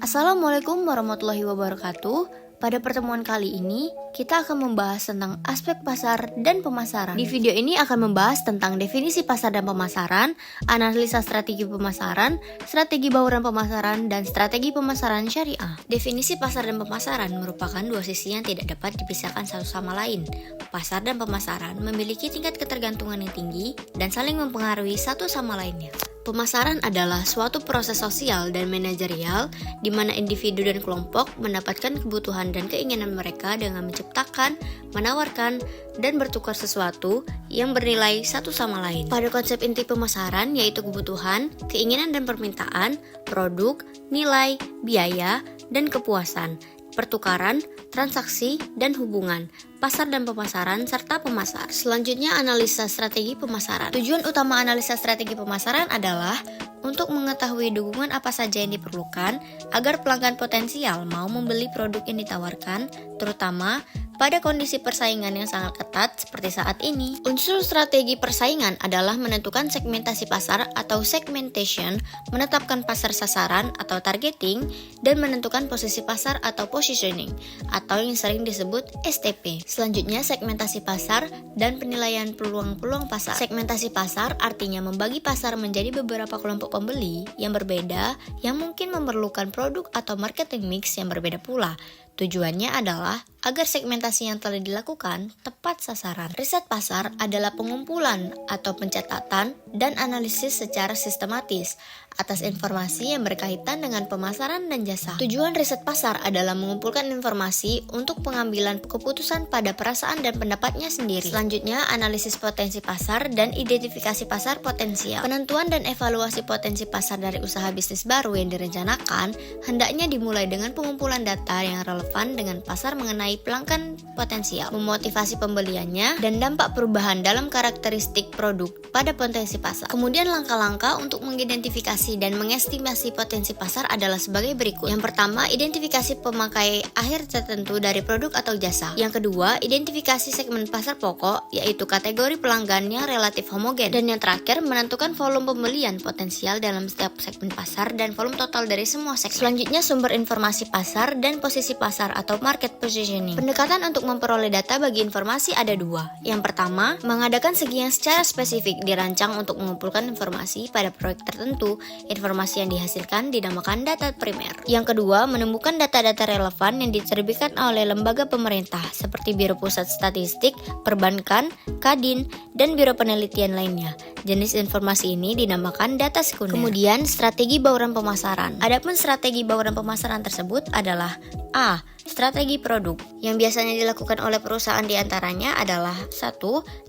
Assalamualaikum warahmatullahi wabarakatuh. Pada pertemuan kali ini, kita akan membahas tentang aspek pasar dan pemasaran. Di video ini akan membahas tentang definisi pasar dan pemasaran, analisa strategi pemasaran, strategi bauran pemasaran, dan strategi pemasaran syariah. Definisi pasar dan pemasaran merupakan dua sisi yang tidak dapat dipisahkan satu sama lain. Pasar dan pemasaran memiliki tingkat ketergantungan yang tinggi dan saling mempengaruhi satu sama lainnya. Pemasaran adalah suatu proses sosial dan manajerial di mana individu dan kelompok mendapatkan kebutuhan dan keinginan mereka dengan menciptakan, menawarkan, dan bertukar sesuatu yang bernilai satu sama lain. Pada konsep inti pemasaran yaitu kebutuhan, keinginan dan permintaan, produk, nilai, biaya, dan kepuasan, pertukaran, transaksi, dan hubungan, pasar dan pemasaran, serta pemasar. Selanjutnya, analisa strategi pemasaran. Tujuan utama analisa strategi pemasaran adalah untuk mengetahui dukungan apa saja yang diperlukan agar pelanggan potensial mau membeli produk yang ditawarkan, terutama pada kondisi persaingan yang sangat ketat seperti saat ini. Unsur strategi persaingan adalah menentukan segmentasi pasar atau segmentation, menetapkan pasar sasaran atau targeting, dan menentukan posisi pasar atau positioning, atau yang sering disebut STP. Selanjutnya, segmentasi pasar dan penilaian peluang-peluang pasar. Segmentasi pasar artinya membagi pasar menjadi beberapa kelompok pembeli yang berbeda yang mungkin memerlukan produk atau marketing mix yang berbeda pula. Tujuannya adalah agar segmentasi yang telah dilakukan tepat sasaran. Riset pasar adalah pengumpulan atau pencatatan dan analisis secara sistematis atas informasi yang berkaitan dengan pemasaran dan jasa. Tujuan riset pasar adalah mengumpulkan informasi untuk pengambilan keputusan pada perasaan dan pendapatnya sendiri. Selanjutnya, analisis potensi pasar dan identifikasi pasar potensial. Penentuan dan evaluasi potensi pasar dari usaha bisnis baru yang direncanakan hendaknya dimulai dengan pengumpulan data yang relevan dengan pasar mengenai pelanggan potensial, memotivasi pembeliannya, dan dampak perubahan dalam karakteristik produk pada potensi pasar. Kemudian langkah-langkah untuk mengidentifikasi dan mengestimasi potensi pasar adalah sebagai berikut. Yang pertama, identifikasi pemakai akhir tertentu dari produk atau jasa. Yang kedua, identifikasi segmen pasar pokok, yaitu kategori pelanggan yang relatif homogen. Dan yang terakhir, menentukan volume pembelian potensial dalam setiap segmen pasar dan volume total dari semua segmen. Selanjutnya, sumber informasi pasar dan posisi pasar atau market positioning. Pendekatan untuk memperoleh data bagi informasi ada dua. Yang pertama, mengadakan segi yang secara spesifik dirancang untuk mengumpulkan informasi pada proyek tertentu. Informasi yang dihasilkan dinamakan data primer. Yang kedua, menemukan data-data relevan yang diterbitkan oleh lembaga pemerintah seperti Biro Pusat Statistik, Perbankan, Kadin, dan Biro Penelitian lainnya. Jenis informasi ini dinamakan data sekunder. Kemudian, strategi bauran pemasaran. Adapun strategi bauran pemasaran tersebut adalah A. Strategi produk. Yang biasanya dilakukan oleh perusahaan diantaranya adalah 1.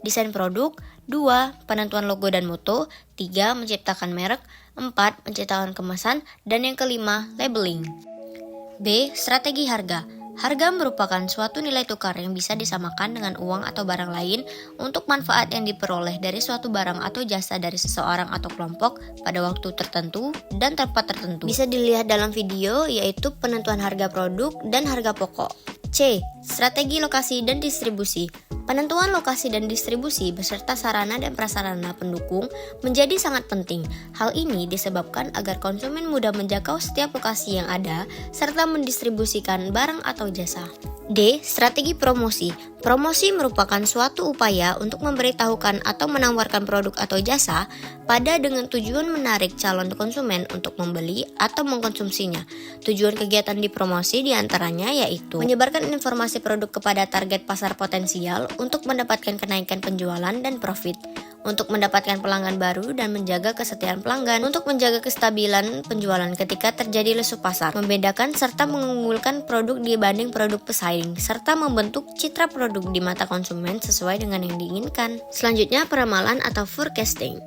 Desain produk, 2. Penentuan logo dan mutu, 3. Menciptakan merek, 4. Menciptakan kemasan, dan yang kelima, labeling. B. Strategi harga. Harga merupakan suatu nilai tukar yang bisa disamakan dengan uang atau barang lain untuk manfaat yang diperoleh dari suatu barang atau jasa dari seseorang atau kelompok pada waktu tertentu dan tempat tertentu. Bisa dilihat dalam video, yaitu penentuan harga produk dan harga pokok. C. Strategi lokasi dan distribusi. Penentuan lokasi dan distribusi beserta sarana dan prasarana pendukung menjadi sangat penting. Hal ini disebabkan agar konsumen mudah menjangkau setiap lokasi yang ada serta mendistribusikan barang atau jasa. D. Strategi promosi. Promosi merupakan suatu upaya untuk memberitahukan atau menawarkan produk atau jasa pada dengan tujuan menarik calon konsumen untuk membeli atau mengkonsumsinya. Tujuan kegiatan di promosi diantaranya yaitu menyebarkan informasi produk kepada target pasar potensial untuk mendapatkan kenaikan penjualan dan profit, untuk mendapatkan pelanggan baru dan menjaga kesetiaan pelanggan, untuk menjaga kestabilan penjualan ketika terjadi lesu pasar, membedakan serta mengunggulkan produk dibanding produk pesaing, serta membentuk citra produk di mata konsumen sesuai dengan yang diinginkan. Selanjutnya, peramalan atau forecasting.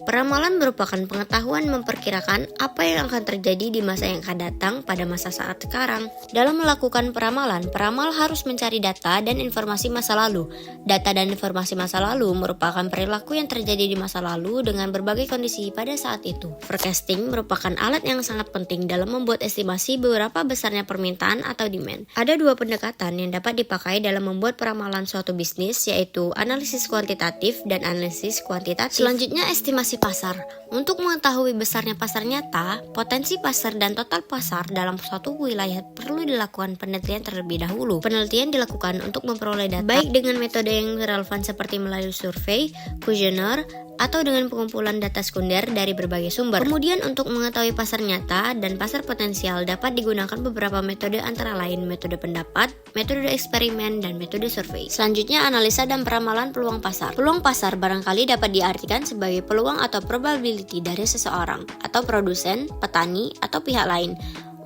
Peramalan merupakan pengetahuan memperkirakan apa yang akan terjadi di masa yang akan datang pada masa saat sekarang. Dalam melakukan peramalan, peramal harus mencari data dan informasi masa lalu. Data dan informasi masa lalu merupakan perilaku yang terjadi di masa lalu dengan berbagai kondisi pada saat itu. Forecasting merupakan alat yang sangat penting dalam membuat estimasi berapa besarnya permintaan atau demand. Ada dua pendekatan yang dapat dipakai dalam membuat peramalan suatu bisnis, yaitu analisis kuantitatif dan analisis kuantitatif. Selanjutnya, estimasi Potensi pasar. Untuk mengetahui besarnya pasar nyata, potensi pasar dan total pasar dalam suatu wilayah perlu dilakukan penelitian terlebih dahulu. Penelitian dilakukan untuk memperoleh data baik dengan metode yang relevan seperti melalui survei, kuesioner, atau dengan pengumpulan data sekunder dari berbagai sumber. Kemudian untuk mengetahui pasar nyata dan pasar potensial dapat digunakan beberapa metode antara lain metode pendapat, metode eksperimen, dan metode survei. Selanjutnya analisa dan peramalan peluang pasar. Peluang pasar barangkali dapat diartikan sebagai peluang atau probability dari seseorang atau produsen, petani, atau pihak lain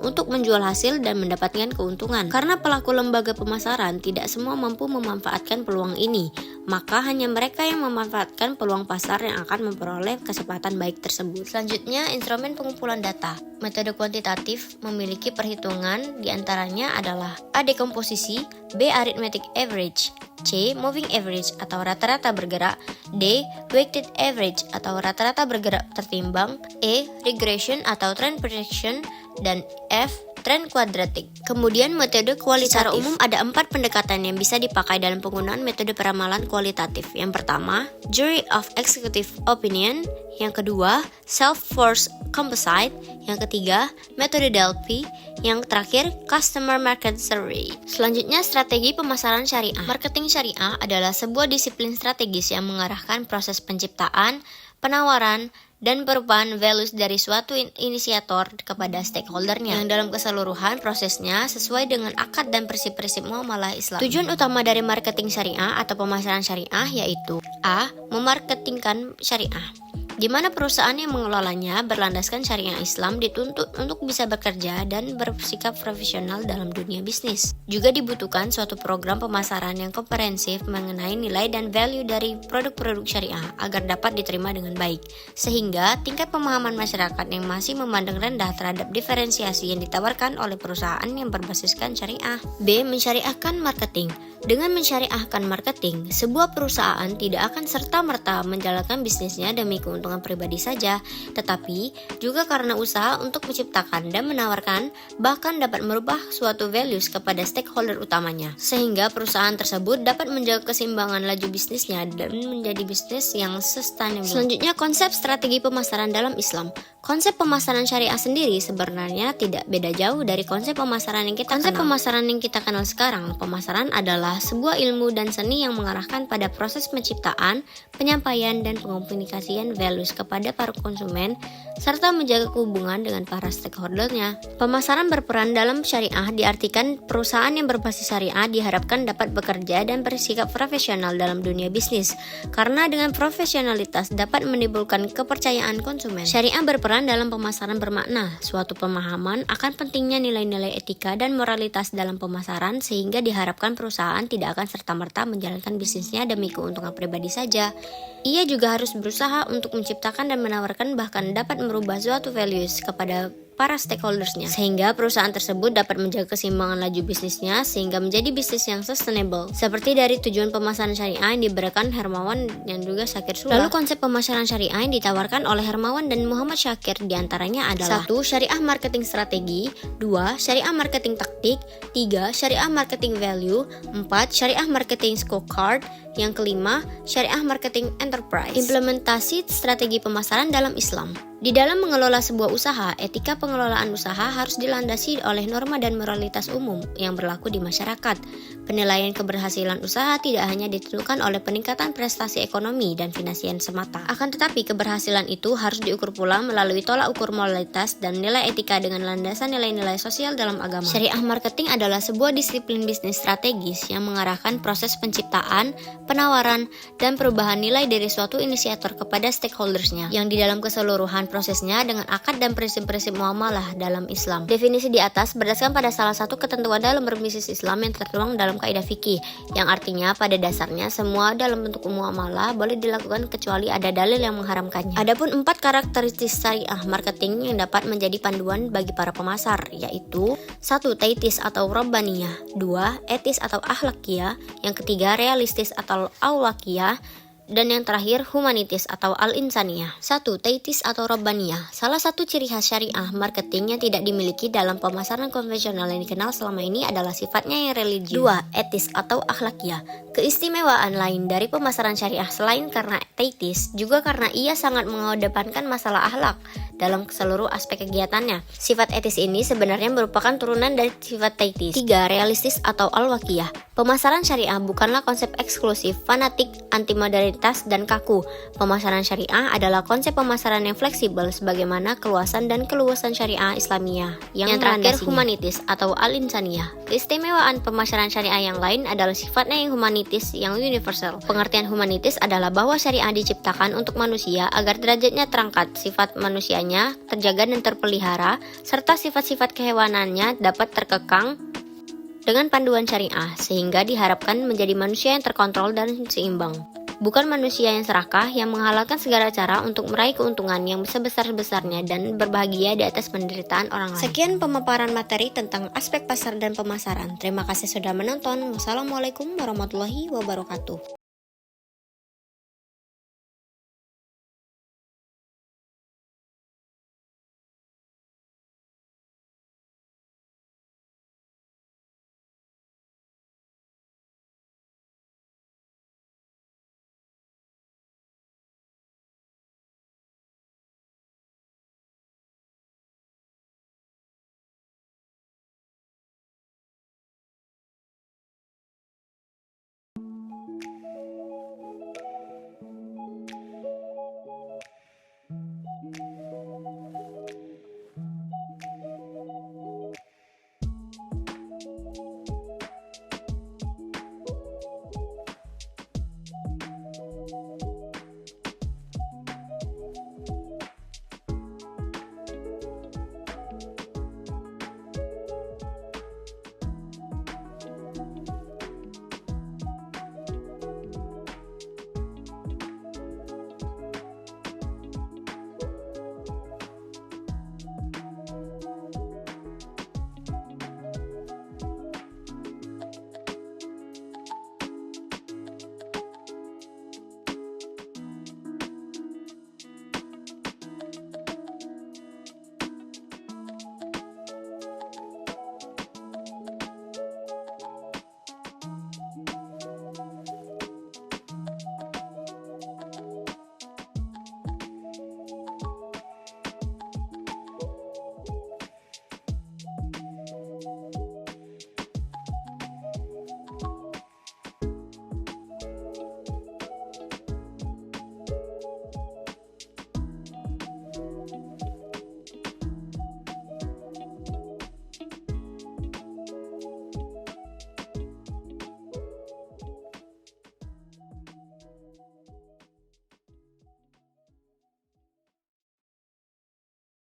untuk menjual hasil dan mendapatkan keuntungan. Karena pelaku lembaga pemasaran tidak semua mampu memanfaatkan peluang ini, maka hanya mereka yang memanfaatkan peluang pasar yang akan memperoleh kesempatan baik tersebut. Selanjutnya, instrumen pengumpulan data. Metode kuantitatif memiliki perhitungan diantaranya adalah A. Dekomposisi, B. Arithmetic average, C. Moving average atau rata-rata bergerak, D. Weighted average atau rata-rata bergerak tertimbang, E. Regression atau trend prediction, dan F. Trend kuadratik. Kemudian metode kualitatif. Secara umum ada 4 pendekatan yang bisa dipakai dalam penggunaan metode peramalan kualitatif. Yang pertama, Jury of Executive Opinion. Yang kedua, Self-Force Composite. Yang ketiga, metode Delphi. Yang terakhir, Customer Market Survey. Selanjutnya, strategi pemasaran syariah. Marketing syariah adalah sebuah disiplin strategis yang mengarahkan proses penciptaan, penawaran, dan perubahan values dari suatu inisiator kepada stakeholdernya yang dalam keseluruhan prosesnya sesuai dengan akad dan prinsip-prinsip muamalah Islam. Tujuan utama dari marketing syariah atau pemasaran syariah yaitu A. Memarketingkan syariah, di mana perusahaan yang mengelolanya berlandaskan syariah Islam dituntut untuk bisa bekerja dan bersikap profesional dalam dunia bisnis. Juga dibutuhkan suatu program pemasaran yang komprehensif mengenai nilai dan value dari produk-produk syariah agar dapat diterima dengan baik, sehingga tingkat pemahaman masyarakat yang masih memandang rendah terhadap diferensiasi yang ditawarkan oleh perusahaan yang berbasiskan syariah. B. Mensyariahkan marketing. Dengan mensyariahkan marketing, sebuah perusahaan tidak akan serta-merta menjalankan bisnisnya demi keuntungan pribadi saja, tetapi juga karena usaha untuk menciptakan dan menawarkan, bahkan dapat merubah suatu values kepada stakeholder utamanya, sehingga perusahaan tersebut dapat menjaga keseimbangan laju bisnisnya dan menjadi bisnis yang sustainable. Selanjutnya, konsep strategi pemasaran dalam Islam. Konsep pemasaran syariah sendiri sebenarnya tidak beda jauh dari konsep pemasaran yang kita kenal sekarang. Pemasaran adalah sebuah ilmu dan seni yang mengarahkan pada proses penciptaan, penyampaian, dan pengomunikasian values kepada para konsumen, serta menjaga hubungan dengan para stakeholdernya. Pemasaran berperan dalam syariah diartikan perusahaan yang berbasis syariah diharapkan dapat bekerja dan bersikap profesional dalam dunia bisnis, karena dengan profesionalitas dapat menimbulkan kepercayaan konsumen. Syariah berperan dalam pemasaran bermakna suatu pemahaman akan pentingnya nilai-nilai etika dan moralitas dalam pemasaran, sehingga diharapkan perusahaan tidak akan serta-merta menjalankan bisnisnya demi keuntungan pribadi saja. Ia juga harus berusaha untuk menciptakan dan menawarkan bahkan dapat merubah suatu values kepada para stakeholdersnya, sehingga perusahaan tersebut dapat menjaga keseimbangan laju bisnisnya sehingga menjadi bisnis yang sustainable. Seperti dari tujuan pemasaran syariah yang diberikan Hermawan dan juga Syakir Sula. Lalu konsep pemasaran syariah yang ditawarkan oleh Hermawan dan Muhammad Syakir diantaranya adalah 1. Syariah marketing strategi, 2. Syariah marketing taktik, 3. Syariah marketing value, 4. Syariah marketing scorecard, yang kelima, syariah marketing enterprise. Implementasi strategi pemasaran dalam Islam. Di dalam mengelola sebuah usaha, etika pengelolaan usaha harus dilandasi oleh norma dan moralitas umum yang berlaku di masyarakat. Penilaian keberhasilan usaha tidak hanya ditentukan oleh peningkatan prestasi ekonomi dan finansial semata. Akan tetapi keberhasilan itu harus diukur pula melalui tolak ukur moralitas dan nilai etika dengan landasan nilai-nilai sosial dalam agama. Syariah marketing adalah sebuah disiplin bisnis strategis yang mengarahkan proses penciptaan, penawaran, dan perubahan nilai dari suatu inisiator kepada stakeholdersnya, yang di dalam keseluruhan prosesnya dengan akad dan prinsip-prinsip muamalah dalam Islam. Definisi di atas berdasarkan pada salah satu ketentuan dalam berbisnis Islam yang tertuang dalam kaidah fikih, yang artinya pada dasarnya semua dalam bentuk muamalah boleh dilakukan kecuali ada dalil yang mengharamkannya. Adapun 4 karakteristik syariah marketing yang dapat menjadi panduan bagi para pemasar, yaitu 1. Taitis atau Rabbaniyah, 2. Etis atau Akhlakiyah, yang ketiga realistis atau Aulakiyah, dan yang terakhir humanitis atau al-insaniyah. 1. Taitis atau Rabbaniyah. Salah satu ciri khas syariah marketing yang tidak dimiliki dalam pemasaran konvensional yang dikenal selama ini adalah sifatnya yang religius. 2. Etis atau akhlakiyah. Keistimewaan lain dari pemasaran syariah selain karena teetis juga karena ia sangat mengedepankan masalah akhlak dalam seluruh aspek kegiatannya. Sifat etis ini sebenarnya merupakan turunan dari sifat teetis. 3. Realistis atau al-waqiyah. Pemasaran syariah bukanlah konsep eksklusif, fanatik, anti modernitas, dan kaku. Pemasaran syariah adalah konsep pemasaran yang fleksibel sebagaimana keluasan dan keluasan syariah Islamiyah. Yang terakhir, humanitis atau al-insaniyah. Keistimewaan pemasaran syariah yang lain adalah sifatnya yang humanitis, yang universal. Pengertian humanitis adalah bahwa syariah diciptakan untuk manusia agar derajatnya terangkat, sifat manusianya terjaga dan terpelihara, serta sifat-sifat kehewanannya dapat terkekang dengan panduan syariah, sehingga diharapkan menjadi manusia yang terkontrol dan seimbang. Bukan manusia yang serakah yang menghalalkan segala cara untuk meraih keuntungan yang sebesar-besarnya dan berbahagia di atas penderitaan orang lain. Sekian pemaparan materi tentang aspek pasar dan pemasaran. Terima kasih sudah menonton. Wassalamualaikum warahmatullahi wabarakatuh.